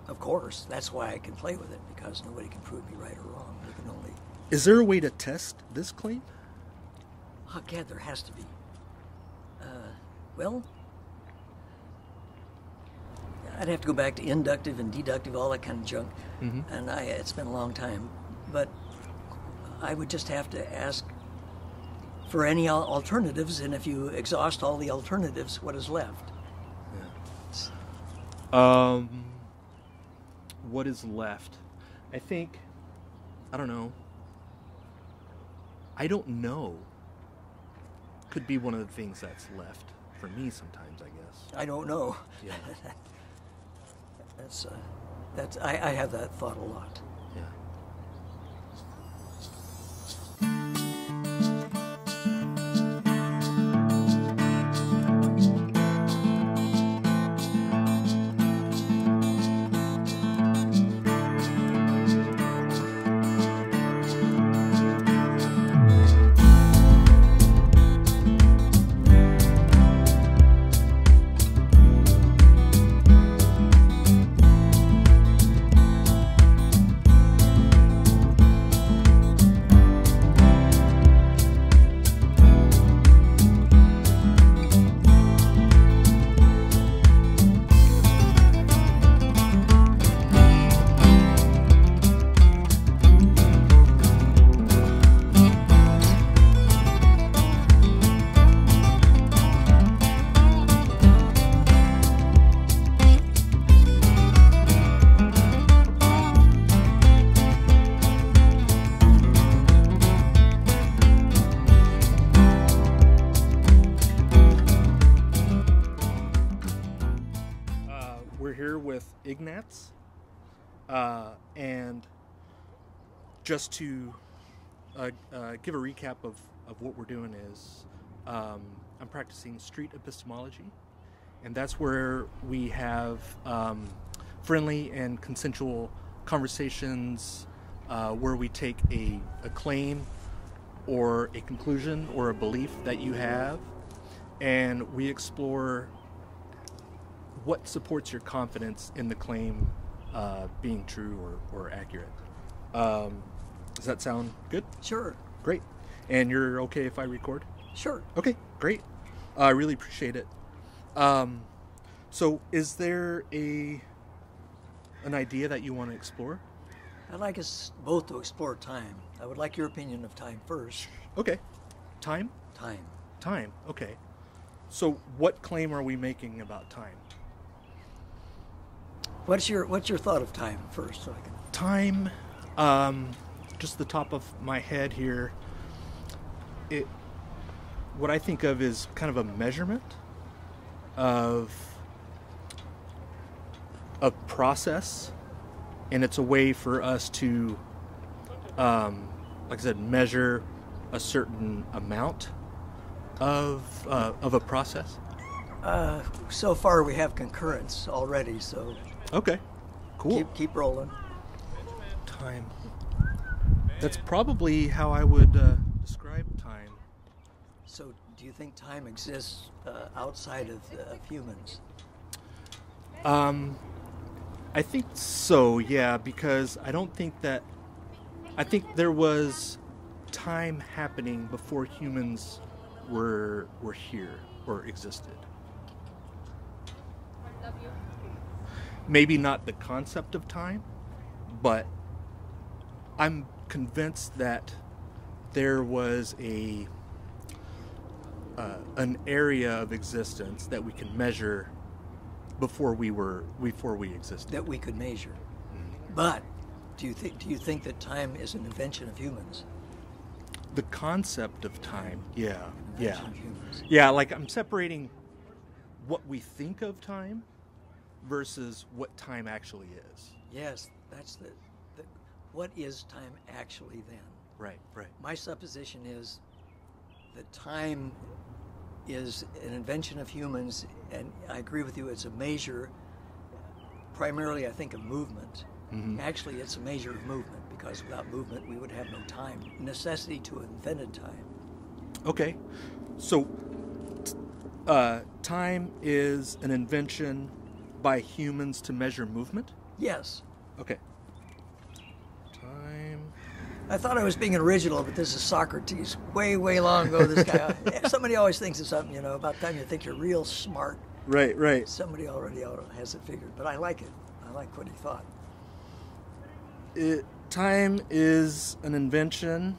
Of course, that's why I can play with it, because nobody can prove me right or wrong. We can only... Is there a way to test this claim? Oh, God, there has to be. Well, I'd have to go back to inductive and deductive, all that kind of junk, and it's been a long time. But I would just have to ask for any alternatives, and if you exhaust all the alternatives, what is left? Yeah. What is left? I think, I don't know. I don't know. Could be one of the things that's left for me sometimes, I guess. I don't know. Yeah. I have that thought a lot. Yeah. Ignatz, and just to give a recap of what we're doing is I'm practicing Street Epistemology, and that's where we have friendly and consensual conversations where we take a claim or a conclusion or a belief that you have, and we explore what supports your confidence in the claim being true or accurate. Does that sound good? Sure. Great. And you're okay if I record? Sure. Okay, great. I really appreciate it. So is there an idea that you want to explore? I'd like us both to explore time. I would like your opinion of time first. Okay. Time? Time, okay. So what claim are we making about time? What's your thought of time first? So I can... Time, just the top of my head here, what I think of is kind of a measurement of a process, and it's a way for us to, like I said, measure a certain amount of a process. So far we have concurrence already, so... Okay, cool. Keep rolling. Time. That's probably how I would describe time. So, do you think time exists outside of humans? I think so, yeah, because I think there was time happening before humans were here or existed. Maybe not the concept of time, but I'm convinced that there was an area of existence that we can measure before we existed. That we could measure. But do you think that time is an invention of humans? The concept of time, yeah. Of humans. Yeah, like I'm separating what we think of time versus what time actually is. Yes, that's the what is time actually then? Right. My supposition is that time is an invention of humans, and I agree with you, it's a measure, primarily I think of movement. Mm-hmm. Actually, it's a measure of movement, because without movement we would have no time. Necessity to have invented time. Okay, so time is an invention by humans to measure movement? Yes. Okay. Time. I thought I was being original, but this is Socrates. Way, way long ago, this guy... Somebody always thinks of something, about the time you think you're real smart. Right. Somebody already has it figured. But I like it. I like what he thought. Time is an invention.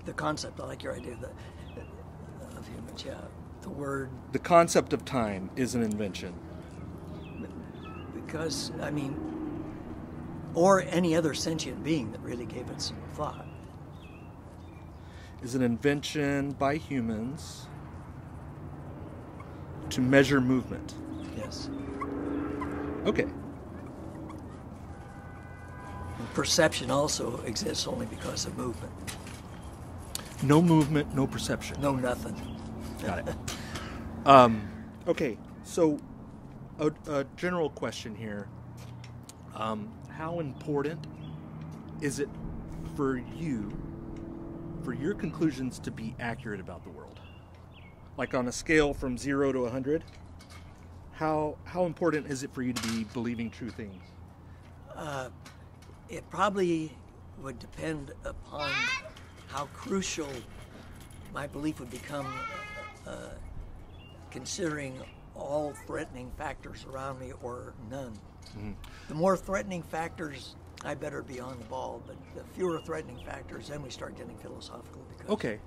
The concept, I like your idea of humans, yeah. The word... The concept of time is an invention. Because, or any other sentient being that really gave it some thought. Is an invention by humans to measure movement. Yes. Okay. And perception also exists only because of movement. No movement, no perception. No nothing. Got it. Okay, so a general question here. How important is it for your conclusions to be accurate about the world? Like on a scale from 0 to 100, how important is it for you to be believing true things? It probably would depend upon how crucial my belief would become, considering all threatening factors around me or none. Mm-hmm. The more threatening factors, I better be on the ball, but the fewer threatening factors, then we start getting philosophical. Okay,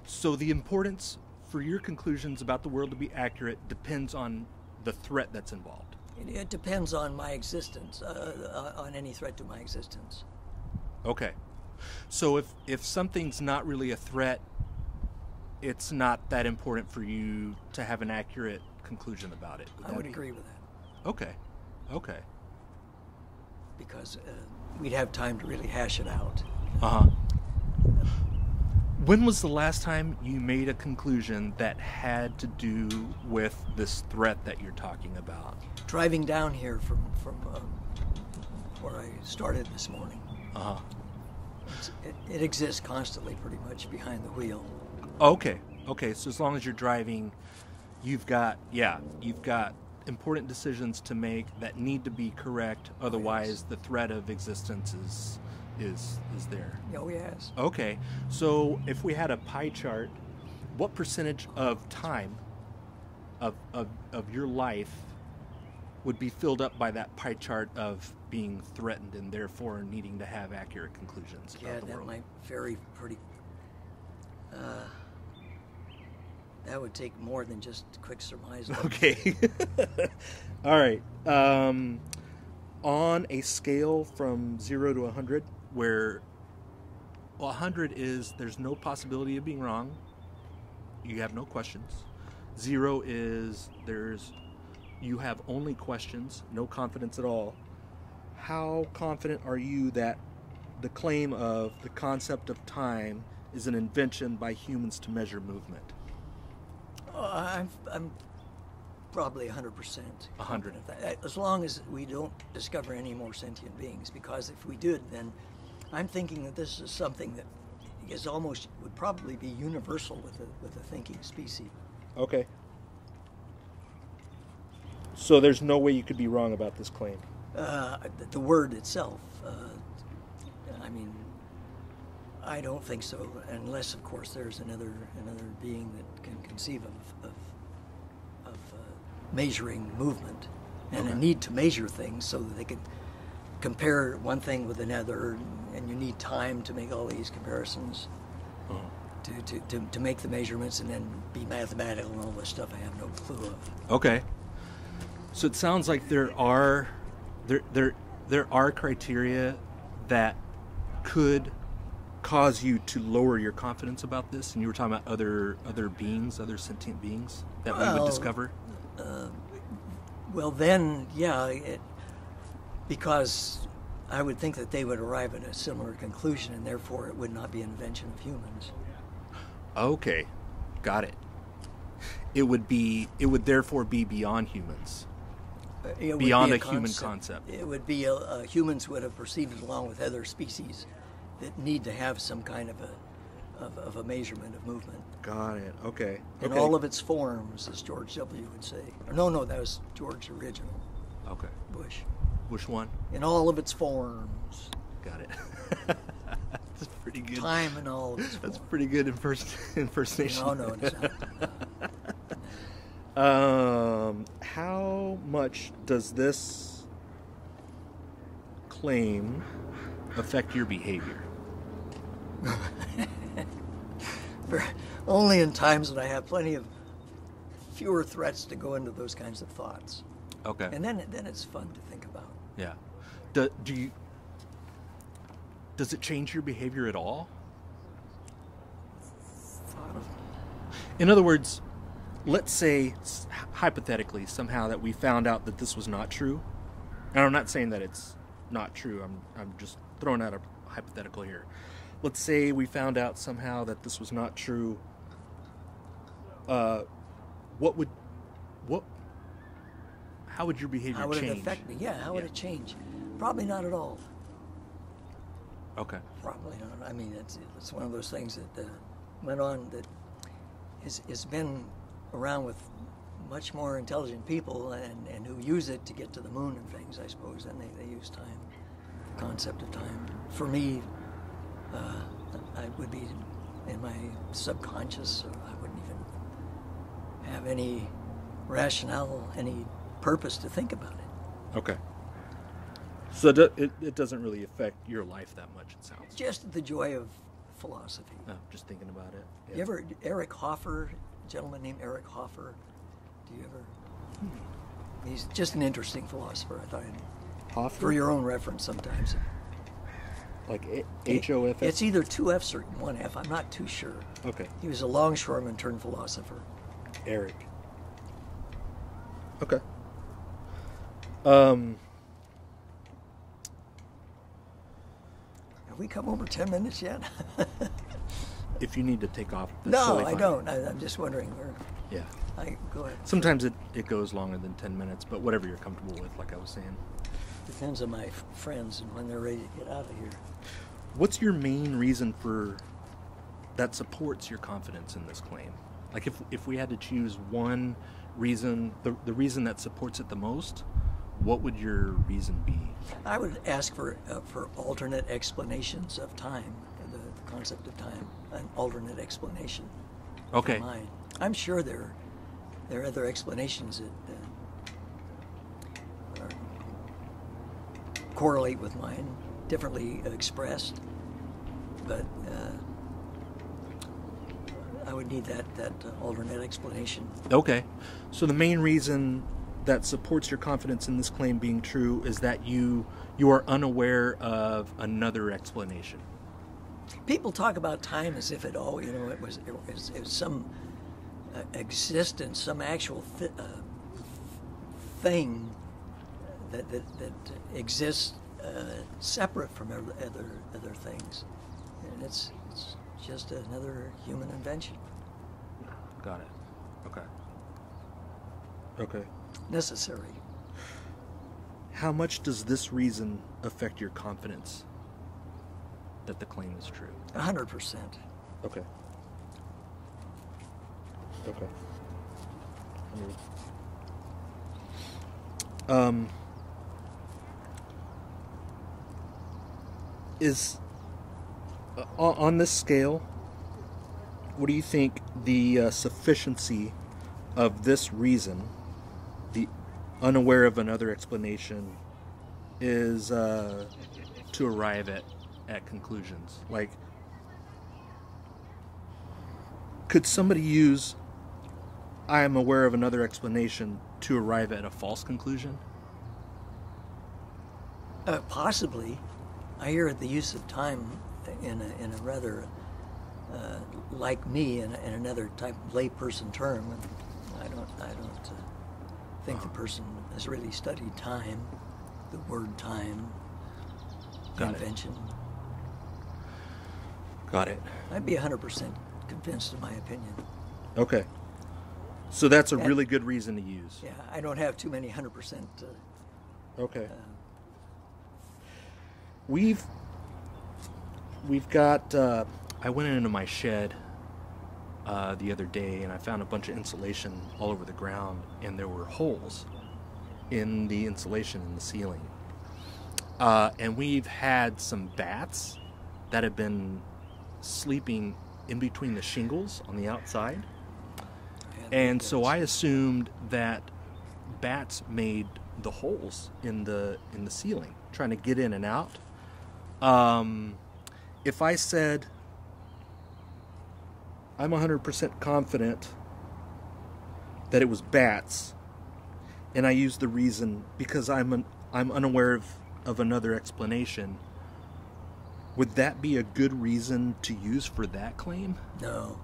so the importance for your conclusions about the world to be accurate depends on the threat that's involved. It depends on my existence, on any threat to my existence. Okay. So if something's not really a threat, it's not that important for you to have an accurate conclusion about it. I would agree with that. Okay. Because we'd have time to really hash it out. Uh-huh. When was the last time you made a conclusion that had to do with this threat that you're talking about? Driving down here from where I started this morning. Uh-huh. It exists constantly, pretty much, behind the wheel. Okay. So as long as you're driving, you've got important decisions to make that need to be correct. Otherwise, the threat of existence is there. Oh, yes. Okay. So if we had a pie chart, what percentage of time of your life would be filled up by that pie chart of being threatened and therefore needing to have accurate conclusions about the world? Yeah, that might vary pretty... that would take more than just quick surmise. Okay. All right. On a scale from 0 to 100, where 100 is there's no possibility of being wrong, you have no questions. 0 is you have only questions, no confidence at all. How confident are you that the claim of the concept of time is an invention by humans to measure movement? I'm probably 100%. 100. As long as we don't discover any more sentient beings, because if we did, then I'm thinking that this is something that would probably be universal with a thinking species. Okay. So there's no way you could be wrong about this claim? The word itself, I don't think so, unless, of course, there's another being that can conceive of measuring movement and a need to measure things so that they could compare one thing with another, and you need time to make all these comparisons, to make the measurements and then be mathematical and all this stuff I have no clue of. Okay. So it sounds like there are criteria that could cause you to lower your confidence about this, and you were talking about other beings, other sentient beings that we would discover? Well, then, yeah, because I would think that they would arrive at a similar conclusion, and therefore it would not be an invention of humans. Okay, got it. It would therefore be beyond humans. Beyond a human concept. It would be humans would have perceived it along with other species that need to have some kind of a measurement of movement. Got it. Okay. In all of its forms, as George W. would say. No, that was George original. Okay. Bush. Which one? In all of its forms. Got it. That's pretty good. Time in all of its forms. That's pretty good impersonation. No, it's not. How much does this claim affect your behavior? Only in times when I have plenty of fewer threats to go into those kinds of thoughts. Okay. And then it's fun to think about. Yeah. Does it change your behavior at all? In other words, let's say, hypothetically, somehow that we found out that this was not true. And I'm not saying that it's not true. I'm just throwing out a hypothetical here. Let's say we found out somehow that this was not true. How would your behavior change? How would it affect me? Yeah, how would it change? Probably not at all. Okay. Probably not. I mean, it's one of those things that went on that has been around with much more intelligent people and who use it to get to the moon and things, I suppose, than they use time, the concept of time. For me, I would be in my subconscious, so I wouldn't even have any rationale, any purpose to think about it. Okay. So it doesn't really affect your life that much, it sounds. Just the joy of philosophy. Oh, just thinking about it. Yeah. You ever, Eric Hoffer, a gentleman named Eric Hoffer, do you ever? He's just an interesting philosopher, I thought. Hoffer? For your own reference sometimes. Like H-O-F-F? It's either two F's or one F, I'm not too sure. Okay. He was a longshoreman turned philosopher. Eric. Okay. Have we come over 10 minutes yet? If you need to take off, that's No, totally I fine. don't. I'm just wondering where. Yeah. Go ahead. Sometimes it goes longer than 10 minutes, but whatever you're comfortable with, like I was saying. Depends on my friends and when they're ready to get out of here. What's your main reason that supports your confidence in this claim? Like if we had to choose one reason, the reason that supports it the most, what would your reason be? I would ask for alternate explanations of time, the concept of time, an alternate explanation. Okay. For mine. I'm sure there are other explanations that correlate with mine, differently expressed, but I would need that alternate explanation. Okay. So the main reason that supports your confidence in this claim being true is that you are unaware of another explanation. People talk about time as if it was some existence, some actual thing that exists separate from other things, and it's just another human invention. Got it. Okay. Necessary. How much does this reason affect your confidence that the claim is true? 100%. Okay. Is on this scale, what do you think the sufficiency of this reason, the unaware of another explanation, is to arrive at conclusions? Like, could somebody use I am aware of another explanation to arrive at a false conclusion? Possibly. I hear the use of time in a rather like me in another type of layperson term. And I don't think the person has really studied time, the word time, invention. Got it. I'd be 100% convinced, in my opinion. Okay. So that's a really good reason to use. Yeah, I don't have too many 100%. Okay. We've got. I went into my shed the other day, and I found a bunch of insulation all over the ground, and there were holes in the insulation in the ceiling. And we've had some bats that have been sleeping in between the shingles on the outside. And so I assumed that bats made the holes in the ceiling, trying to get in and out. If I said I'm 100% confident that it was bats, and I used the reason because I'm unaware of another explanation, would that be a good reason to use for that claim? No.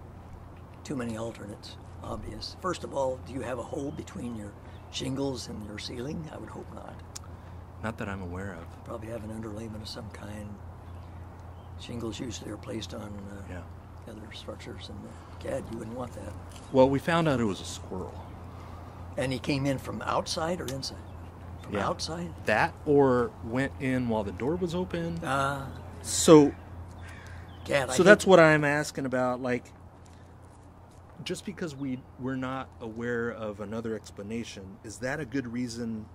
Too many alternates. Obvious. First of all, do you have a hole between your shingles and your ceiling? I would hope not. Not that I'm aware of. Probably have an underlayment of some kind. Shingles usually are placed on other structures, and gad, you wouldn't want that. Well, we found out it was a squirrel. And he came in from outside or inside? From outside? That, or went in while the door was open. So that's what I'm asking about. Like, just because we're not aware of another explanation, is that a good reason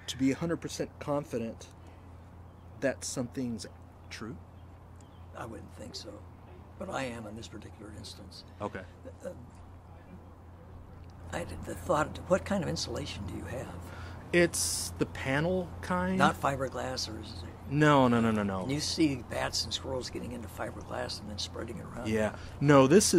to be 100% confident that something's true? I wouldn't think so, but I am in this particular instance. Okay. I had the thought, what kind of insulation do you have? It's the panel kind. Not fiberglass, or is it? No. You see bats and squirrels getting into fiberglass and then spreading it around. Yeah. No, this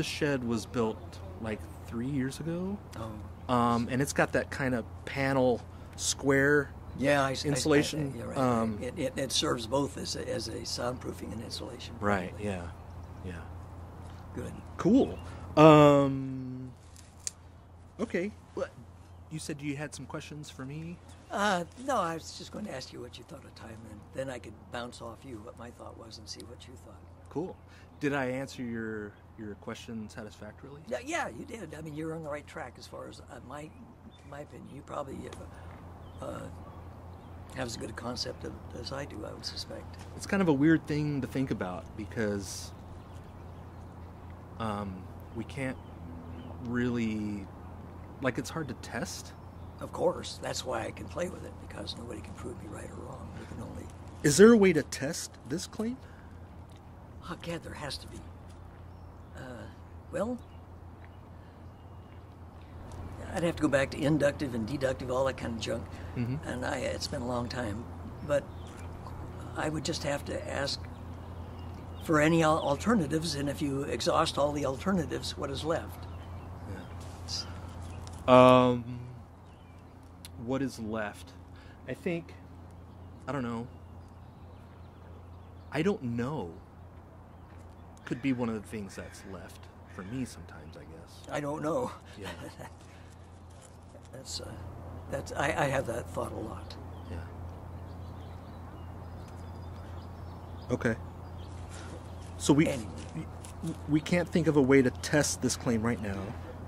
shed was built like 3 years ago. Oh. And it's got that kind of panel square insulation. It serves both as a soundproofing and insulation. Right. Yeah. Good. Cool. Okay. You said you had some questions for me? No, I was just going to ask you what you thought of time, and then I could bounce off you what my thought was and see what you thought. Cool. Did I answer your question satisfactorily? Yeah, you did. I mean, you're on the right track as far as my opinion. You probably have as good a concept as I do, I would suspect. It's kind of a weird thing to think about because we can't really, like, it's hard to test. Of course. That's why I can play with it, because nobody can prove me right or wrong. We can only... Is there a way to test this claim? Oh, Gad, there has to be. Well, I'd have to go back to inductive and deductive, all that kind of junk. Mm-hmm. And it's been a long time. But I would just have to ask for any alternatives, and if you exhaust all the alternatives, what is left? Yeah. What is left? I don't know. I don't know. Could be one of the things that's left for me sometimes, I guess. I don't know. Yeah. I have that thought a lot. Yeah. Okay. So we can't think of a way to test this claim right now.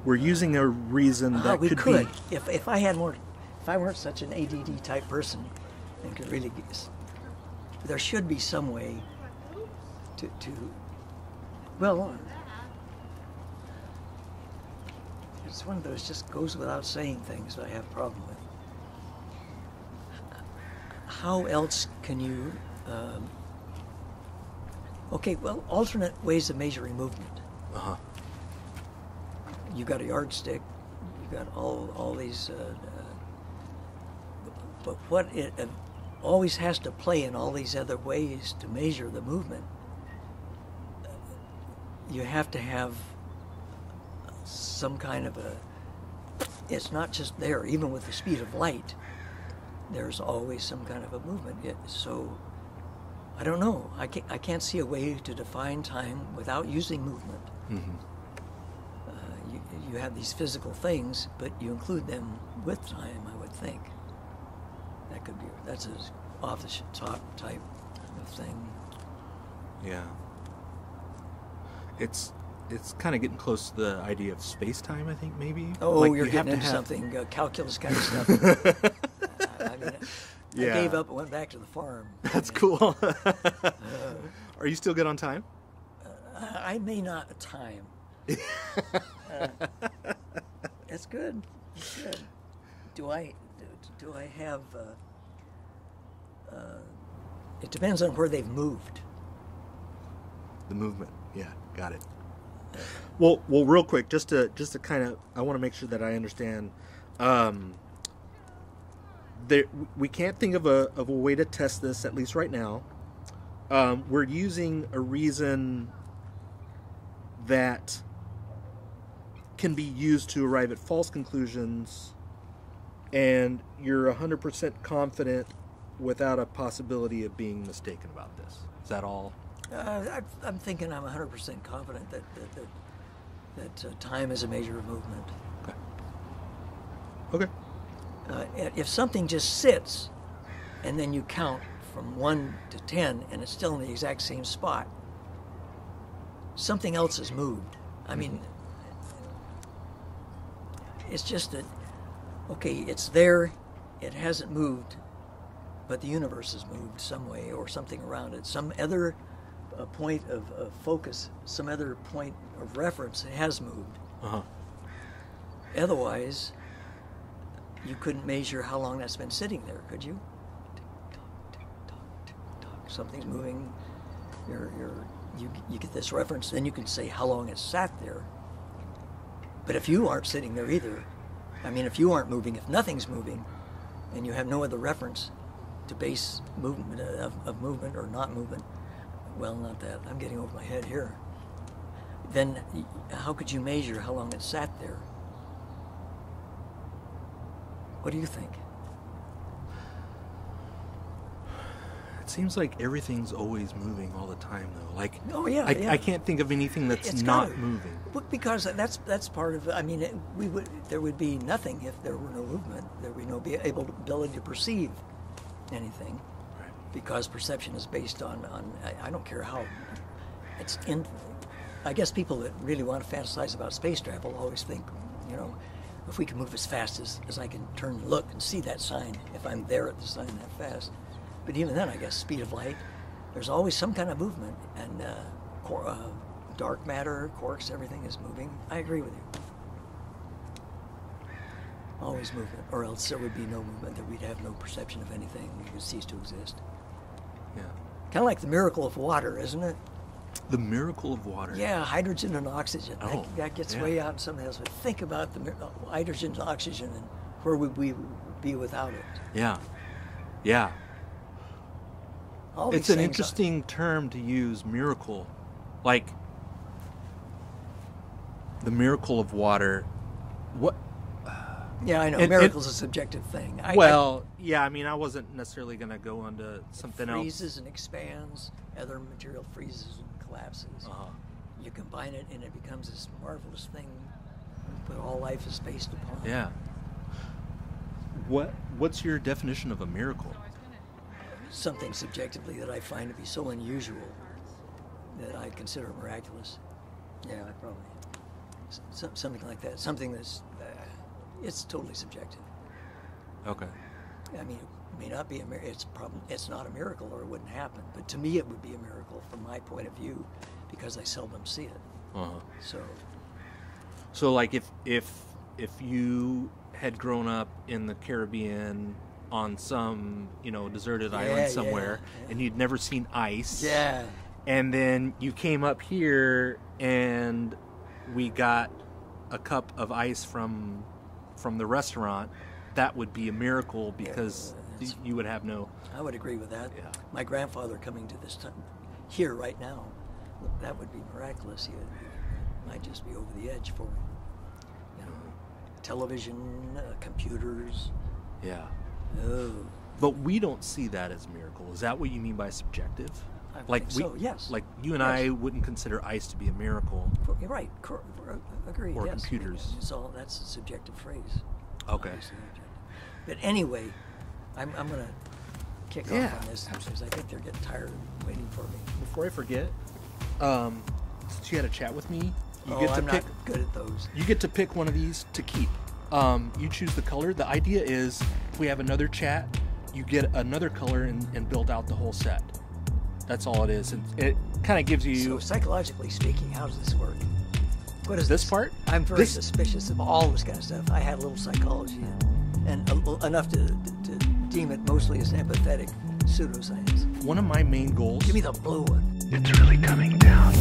We're using a reason that we could be. if I had more. If I weren't such an ADD type person and could really there should be some way to well, it's one of those just goes without saying things that I have a problem with. How else can you alternate ways of measuring movement. Uh-huh. You got a yardstick, you got all these but what it always has to play in all these other ways to measure the movement, you have to have some kind of it's not just there. Even with the speed of light, there's always some kind of a movement. So I don't know. I can't see a way to define time without using movement. Mm-hmm. You have these physical things, but you include them with time, I would think. That's an off-the-top type of thing. Yeah. It's kind of getting close to the idea of space-time, I think, maybe. Oh, like you're getting into something, calculus kind of stuff. I gave up and went back to the farm. That's cool. Are you still good on time? I may not time. That's good. That's good. Do I have it depends on where they've moved. The movement, yeah, got it. Well, real quick, just to kind of, I want to make sure that I understand. We can't think of a way to test this, at least right now. We're using a reason that can be used to arrive at false conclusions, and you're 100% confident without a possibility of being mistaken about this. Is that all? I'm thinking I'm 100% confident that time is a measure of movement. Okay. If something just sits and then you count from 1 to 10 and it's still in the exact same spot, something else has moved. I mean, it's just that, okay, it's there, it hasn't moved, but the universe has moved some way or something around it. Some other point of focus, some other point of reference has moved. Uh-huh. Otherwise, you couldn't measure how long that's been sitting there, could you? Tick-tock, tick-tock, tick-tock. Something's moving. You get this reference, then you can say how long it sat there. But if you aren't sitting there either, I mean, if you aren't moving, if nothing's moving, and you have no other reference to base movement of movement or not movement, well, not that. I'm getting over my head here. Then how could you measure how long it sat there? What do you think? It seems like everything's always moving all the time, though. Like, oh yeah, I can't think of anything that's not moving. Because that's part of. I mean, there would be nothing if there were no movement. There would be no ability to perceive anything. Because perception is based on I don't care how it's in. I guess people that really want to fantasize about space travel always think, if we can move as fast as I can turn and look and see that sign, if I'm there at the sign that fast. But even then, I guess speed of light, there's always some kind of movement, and dark matter, quarks, everything is moving. I agree with you. Always movement, or else there would be no movement, that we'd have no perception of anything. We would cease to exist. Yeah. Kind of like the miracle of water, isn't it? The miracle of water. Yeah, hydrogen and oxygen. Oh, that gets way out in something else. But think about the hydrogen and oxygen and where would we be without it? Yeah. Yeah. All it's an interesting term to use, miracle. Like, the miracle of water. What? Yeah, I know. Miracle's a subjective thing. I mean, I wasn't necessarily going to go on to something else. Freezes and expands. Other material freezes and collapses. Uh-huh. You combine it, and it becomes this marvelous thing that all life is based upon. Yeah. What's your definition of a miracle? Something subjectively that I find to be so unusual that I consider miraculous. Yeah, probably. Something like that. Something that's... it's totally subjective. Okay. I mean, it may not be a miracle. It's not a miracle, or it wouldn't happen. But to me, it would be a miracle from my point of view, because I seldom see it. Uh-huh. So like if you had grown up in the Caribbean on some deserted island somewhere, and you'd never seen ice. Yeah. And then you came up here, and we got a cup of ice from the restaurant, that would be a miracle, because you would have no... I would agree with that. Yeah. My grandfather coming to this time, here right now, that would be miraculous. He might just be over the edge for him. Television, computers. Yeah. Oh. But we don't see that as a miracle. Is that what you mean by subjective? I think so, yes. Like you and I wouldn't consider ice to be a miracle. You're right. Agreed. Or yes. computers. That's a subjective phrase. Okay. But anyway, I'm going to kick off on this because I think they're getting tired of waiting for me. Before I forget, since you had a chat with me, I'm not good at those. You get to pick one of these to keep. You choose the color. The idea is, if we have another chat, you get another color and build out the whole set. That's all it is. And it kind of gives you... So psychologically speaking, how does this work? What is this part? I'm very suspicious of all this kind of stuff. I had a little psychology and enough to deem it mostly as empathetic pseudoscience. One of my main goals... Give me the blue one. It's really coming down.